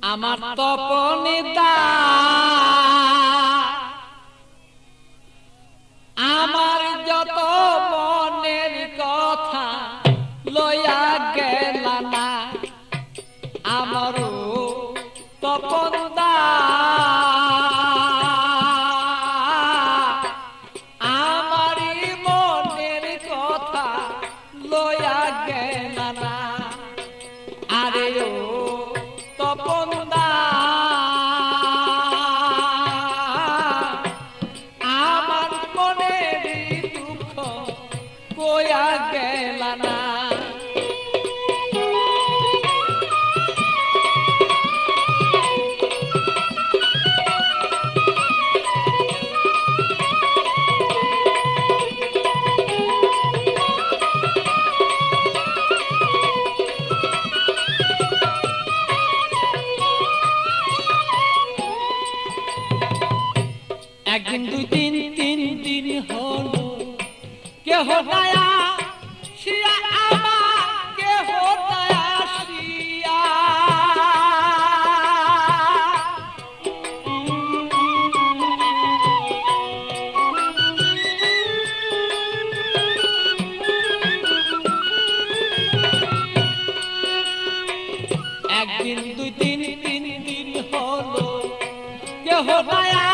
আমার তপনিতা আমার যত মনের কথা লইয়া গেল না আমারও তপনদা আমারই মনের কথা লইয়া গেল না আরে ও তপনদা আমার মনের দুঃখ কইয়া গেল না একদিন দুই দিন তিন দিন হলো কেহ দয়া শিয়া আমার কেহ দয়া শিয়া একদিন দুই দিন তিন দিন হলো কেহ দয়া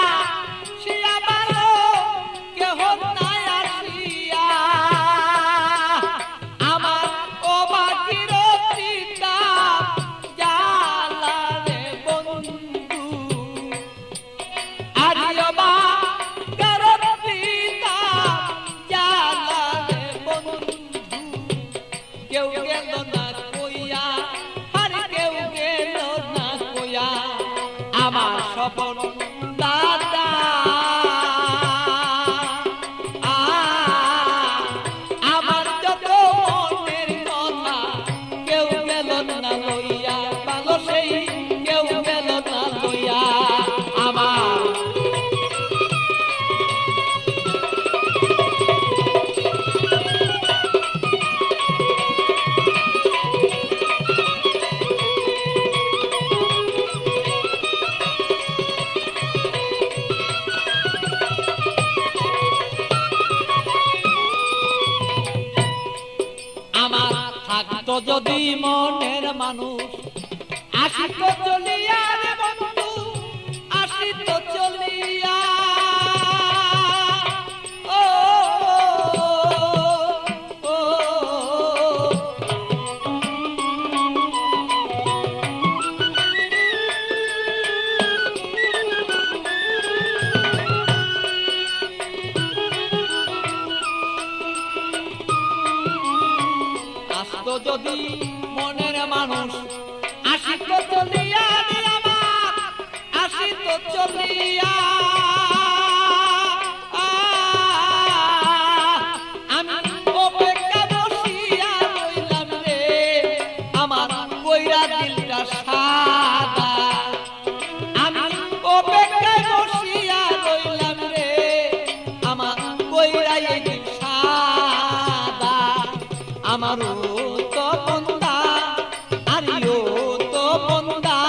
আমার সপন দাদা আমার যত মনের কথা কেউ গেল না লইয়া ভালো সেই কেউ গেল না লইয়া আমার থাকতো যদি মনের মানুষ আসিত চলিয়া রে বন্ধু আসিত চলিয়া ও আসতো যদি মনের মানুষ আসিত চলিয়া আমার আসিত চলিয়া আমি অপেক্ষা বসিয়া রইলাম রে আমার কইরা দিলটা সাদা আমি অপেক্ষা বসিয়া রইলাম রে আমার কইরা এই দিল সাদা আমারও তপনদা আরিও তপনদা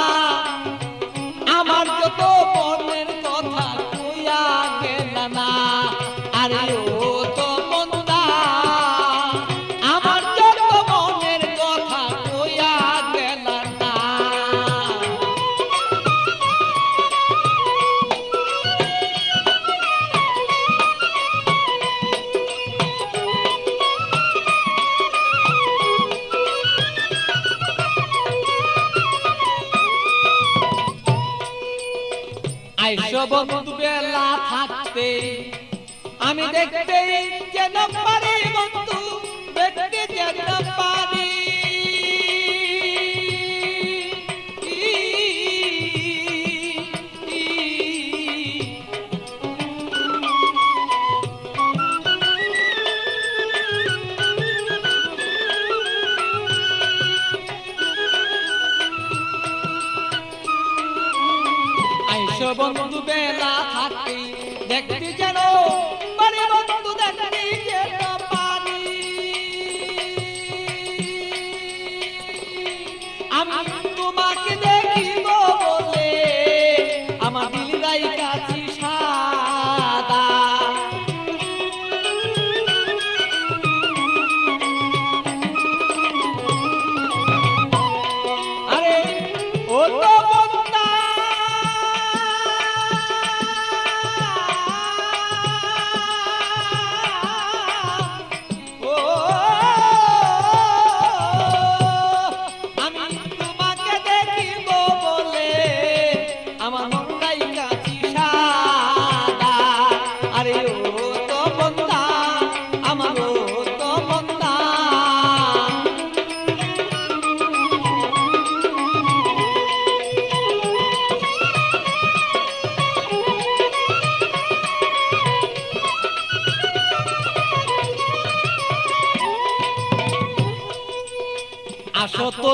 আমার যত মনের কথা কইয়া গেল না আরিও তপনদা আমার যত মনের কথা কইয়া গেল না আইসো বন্ধু বেলা থাকতে আমি দেখতে যেন পারি বন্ধু দেখতে যেন পারি আইসো বন্ধু বেলা থাকতে দেখতে যেন পারি বন্ধু দেখতে যেন পারি আমি তোমাকে দেখিব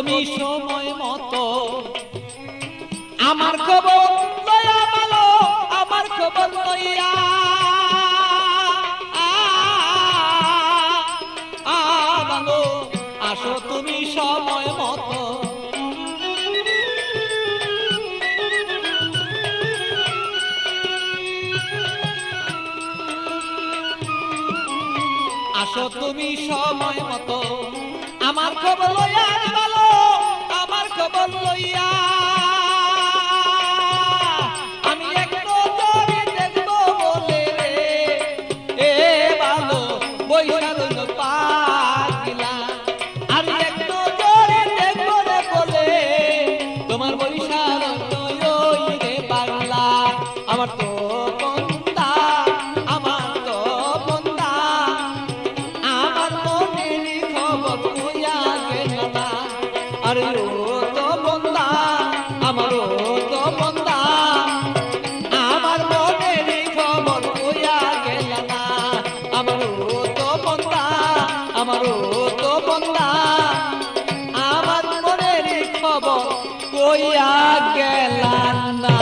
তুমি সময় মতো আমার খবর লইয়া ভালো আমার খবর লইয়া ভালো আসো তুমি সময় মতো আসো তুমি সময় মতো আমার খবর লইয়া ভালো আমার খবর লইয়া আমি এক নজরে দেখবো বলে রে এ ভালো বৈশা রইল পাগলা আমি এক নজরে দেখবো রে বলে তোমার বৈশা রইল রে পাগলা আমার তো বন্দা আমার তো বন্দা আমার মনের খবর কইয়া গেল না আরে ও তো বন্দা আমার ও তো বন্দা আমার মনের খবর কইয়া গেল না আমার ও তো বন্দা আমার ও তো বন্দা আমার মনের খবর কইয়া গেল না